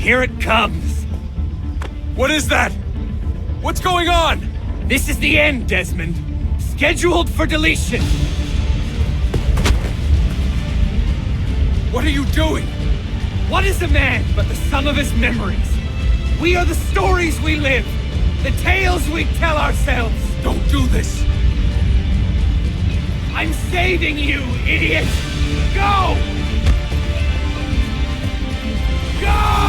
Here it comes! What is that? What's going on? This is the end, Desmond. Scheduled for deletion. What are you doing? What is a man but the sum of his memories? We are the stories we live, the tales we tell ourselves. Don't do this! I'm saving you, idiot! Go! Go!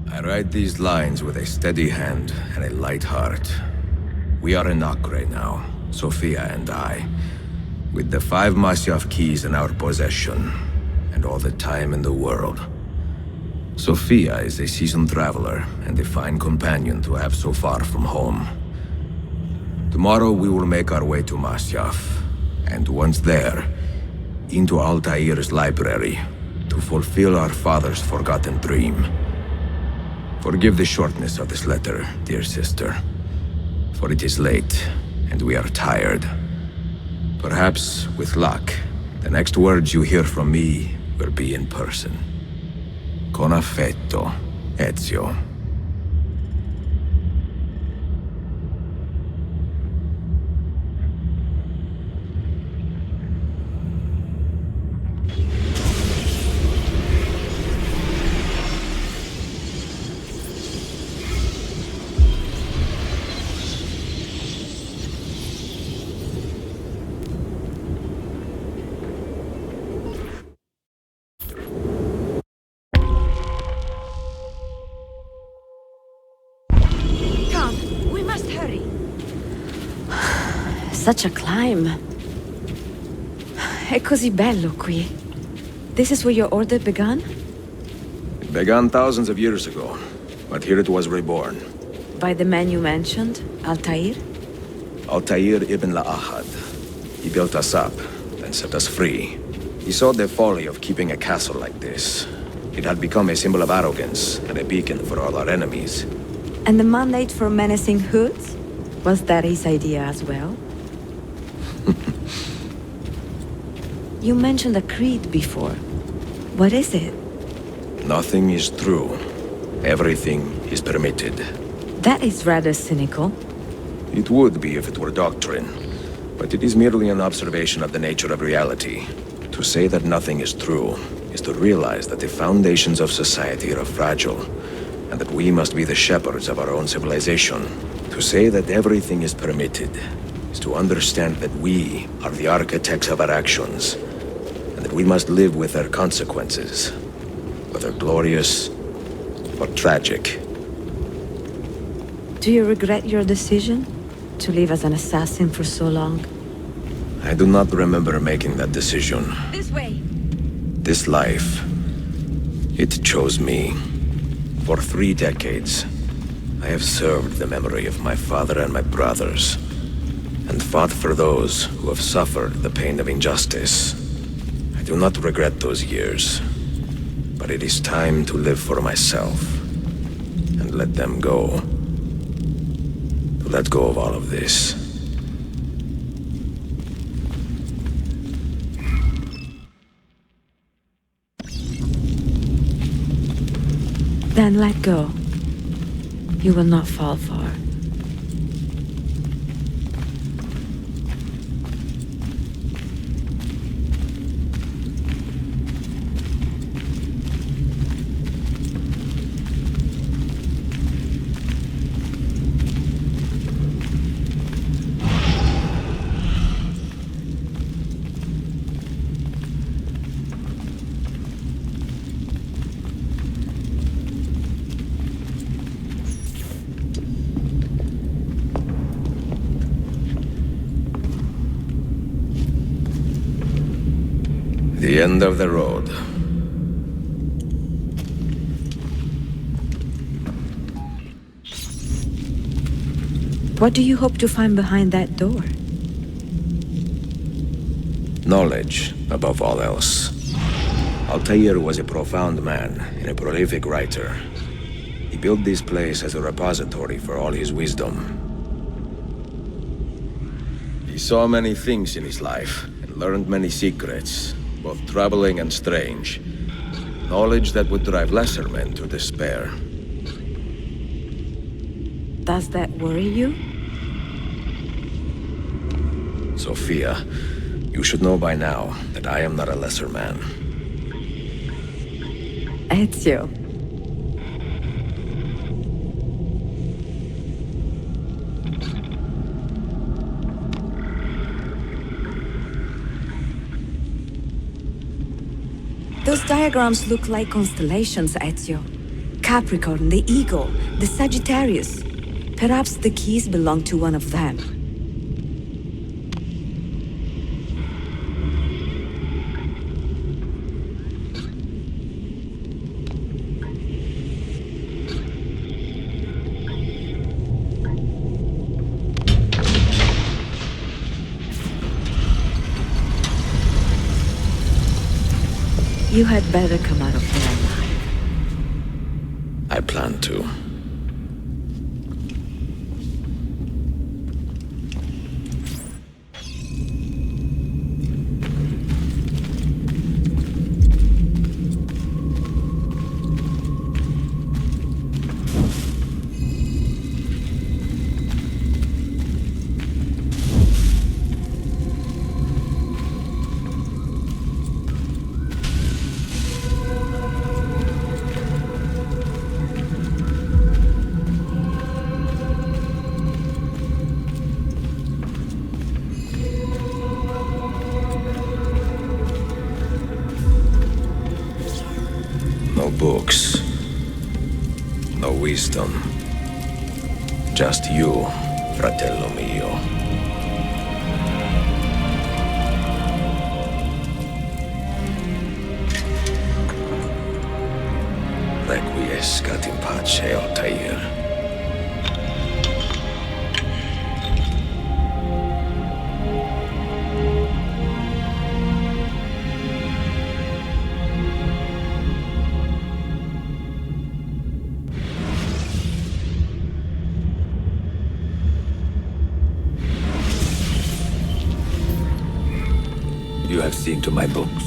I write these lines with a steady hand and a light heart. We are in Acre now, Sophia and I, with the 5 Masyaf keys in our possession, and all the time in the world. Sophia is a seasoned traveler, and a fine companion to have so far from home. Tomorrow we will make our way to Masyaf, and once there, into Altaïr's library, to fulfill our father's forgotten dream. Forgive the shortness of this letter, dear sister, for it is late, and we are tired. Perhaps, with luck, the next words you hear from me will be in person. Con affetto, Ezio. Such a climb. È così bello qui. This is where your order began? It began thousands of years ago, but here it was reborn. By the man you mentioned, Altaïr? Altaïr ibn Ahad. He built us up, then set us free. He saw the folly of keeping a castle like this. It had become a symbol of arrogance and a beacon for all our enemies. And the mandate for menacing hoods? Was that his idea as well? You mentioned a creed before. What is it? Nothing is true. Everything is permitted. That is rather cynical. It would be if it were doctrine, but it is merely an observation of the nature of reality. To say that nothing is true is to realize that the foundations of society are fragile, and that we must be the shepherds of our own civilization. To say that everything is permitted is to understand that we are the architects of our actions, and that we must live with their consequences, whether glorious or tragic. Do you regret your decision to live as an assassin for so long? I do not remember making that decision. This way! This life, it chose me. For 3 decades, I have served the memory of my father and my brothers, and fought for those who have suffered the pain of injustice. I do not regret those years, but it is time to live for myself, and let them go. To let go of all of this. Then let go. You will not fall far. The end of the road. What do you hope to find behind that door? Knowledge, above all else. Altaïr was a profound man and a prolific writer. He built this place as a repository for all his wisdom. He saw many things in his life and learned many secrets, both troubling and strange. Knowledge that would drive lesser men to despair. Does that worry you? Sophia, you should know by now that I am not a lesser man. Ezio. Those diagrams look like constellations, Ezio. Capricorn, the Eagle, the Sagittarius. Perhaps the keys belong to one of them. You had better come out of there alive. I plan to. No books. No wisdom. Just you, fratello mio. Requiescat in pace, Altaïr. You have seen to my books.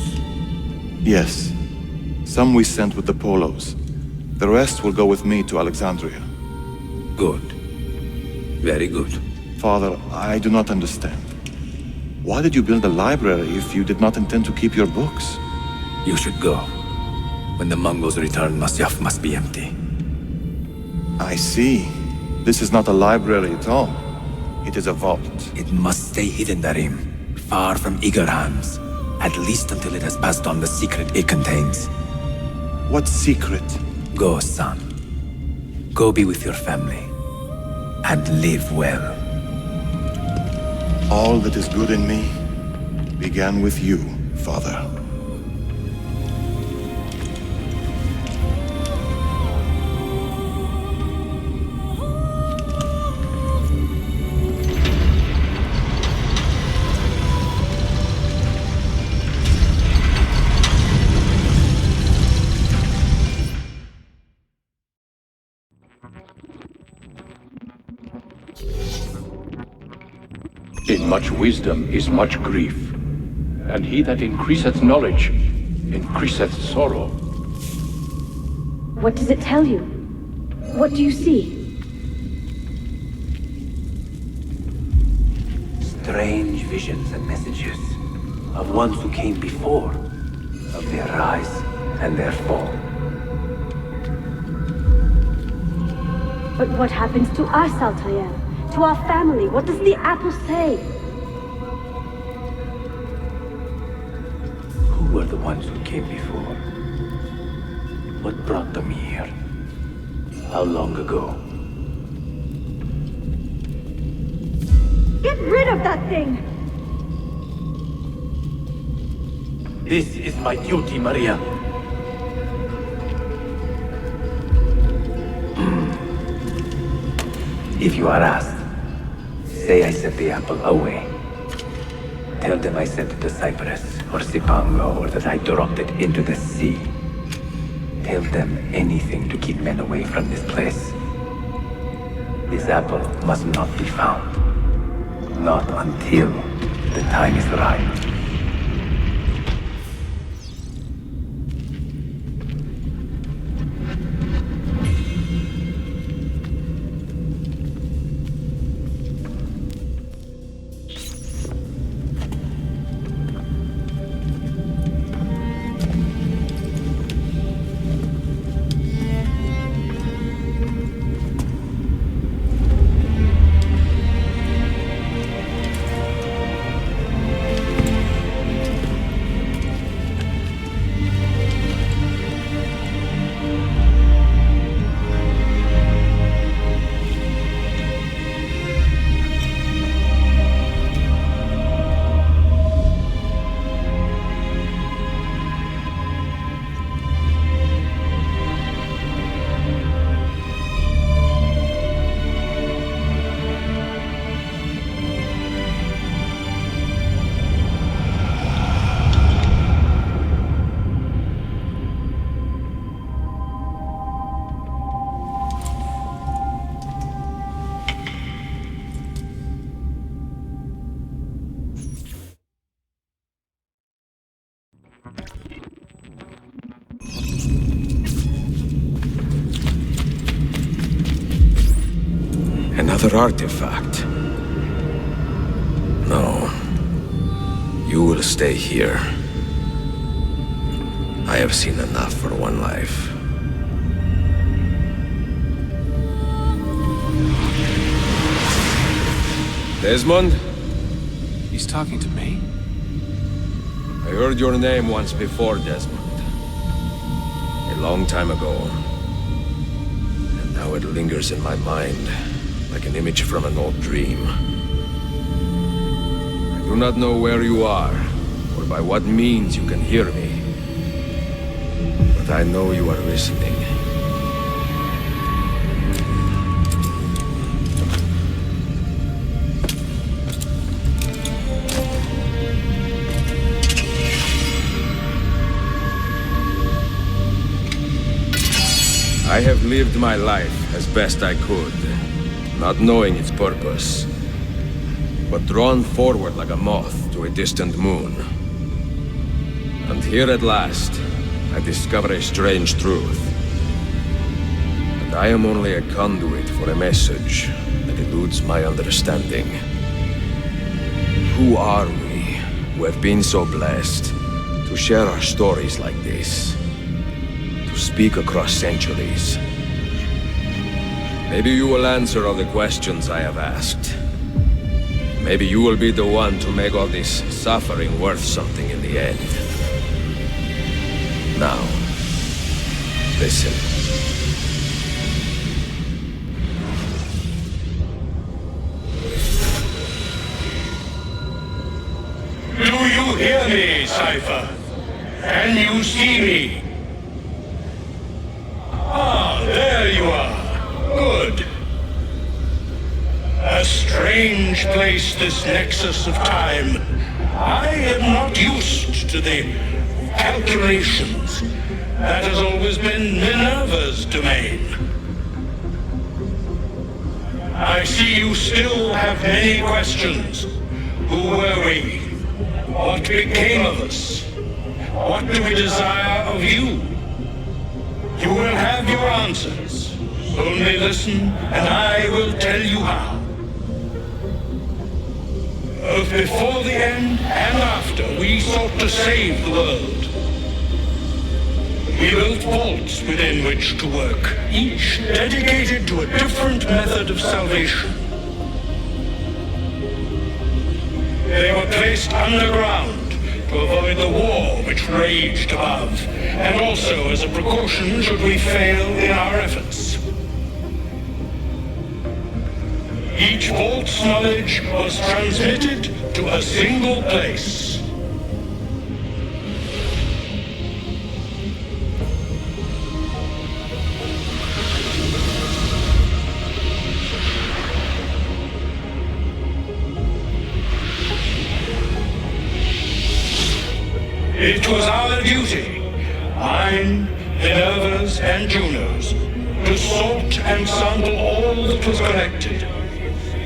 Yes. Some we sent with the Polos. The rest will go with me to Alexandria. Good. Very good. Father, I do not understand. Why did you build a library if you did not intend to keep your books? You should go. When the Mongols return, Masyaf must be empty. I see. This is not a library at all. It is a vault. It must stay hidden, Darim. Far from eager hands. At least until it has passed on the secret it contains. What secret? Go, son. Go be with your family. And live well. All that is good in me began with you, Father. In much wisdom is much grief, and he that increaseth knowledge increaseth sorrow. What does it tell you? What do you see? Strange visions and messages of ones who came before, of their rise and their fall. But what happens to us, Altaïr? To our family? What does the apple say? Who were the ones who came before? What brought them here? How long ago? Get rid of that thing! This is my duty, Maria. If you are asked, say I sent the apple away. Tell them I sent it to Cyprus. or Sipango, or that I dropped it into the sea. Tell them anything to keep men away from this place. This apple must not be found. Not until the time is right. Another artifact. No. You will stay here. I have seen enough for one life. Desmond? He's talking to me? I heard your name once before, Desmond. A long time ago. And now it lingers in my mind, like an image from an old dream. I do not know where you are, or by what means you can hear me. But I know you are listening. I have lived my life as best I could, not knowing its purpose, but drawn forward like a moth to a distant moon. And here at last, I discover a strange truth. That I am only a conduit for a message that eludes my understanding. Who are we, who have been so blessed to share our stories like this? To speak across centuries? Maybe you will answer all the questions I have asked. Maybe you will be the one to make all this suffering worth something in the end. Now, listen. Do you hear me, Cypher? Can you see me? Ah, there you are. Good. A strange place, this nexus of time. I am not used to the calculations. That has always been Minerva's domain. I see you still have many questions. Who were we? What became of us? What do we desire of you? You will have your answers. Only listen, and I will tell you how. Both before the end and after, we sought to save the world. We built vaults within which to work, each dedicated to a different method of salvation. They were placed underground to avoid the war which raged above, and also as a precaution should we fail in our efforts. Each vault's knowledge was transmitted to a single place. It was our duty, mine, Minerva's, and Juno's, to sort and sample all that was collected.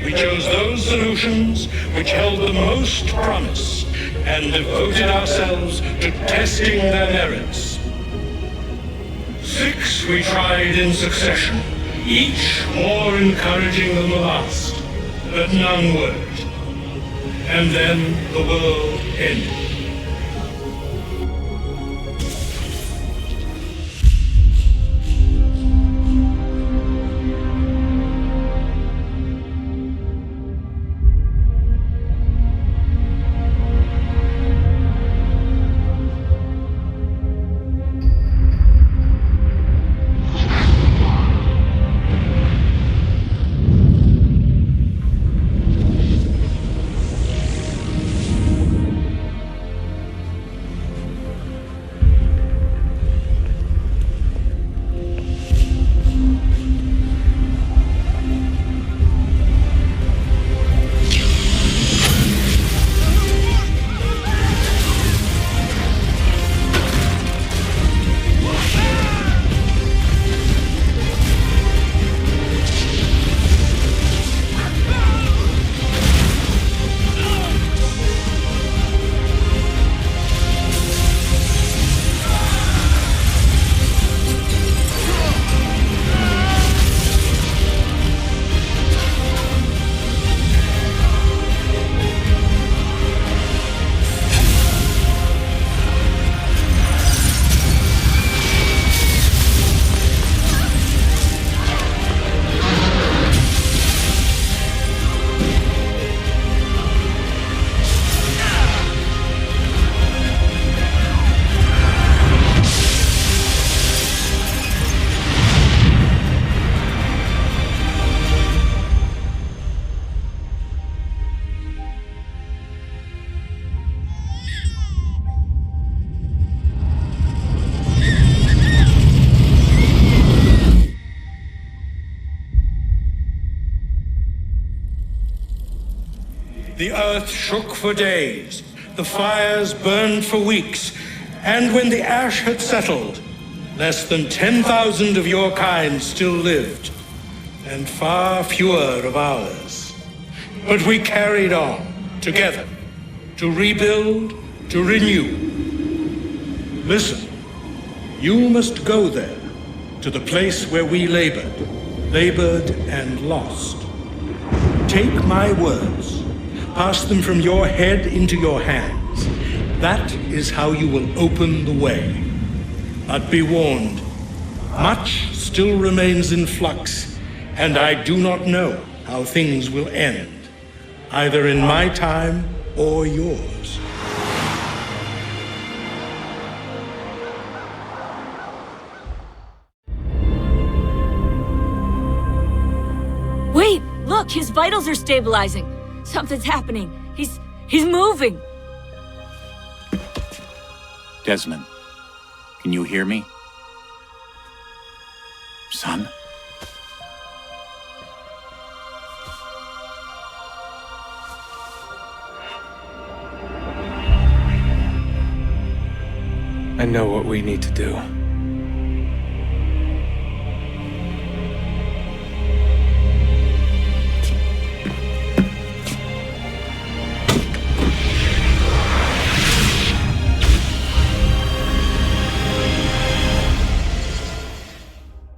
We chose those solutions which held the most promise and devoted ourselves to testing their merits. 6 we tried in succession, each more encouraging than the last, but none worked. And then the world ended. The earth shook for days, the fires burned for weeks, and when the ash had settled, less than 10,000 of your kind still lived, and far fewer of ours. But we carried on, together, to rebuild, to renew. Listen, you must go there, to the place where we labored and lost. Take my words. Pass them from your head into your hands. That is how you will open the way. But be warned, much still remains in flux, and I do not know how things will end, either in my time or yours. Wait, look, his vitals are stabilizing. Something's happening. He's moving. Desmond, can you hear me? Son? I know what we need to do.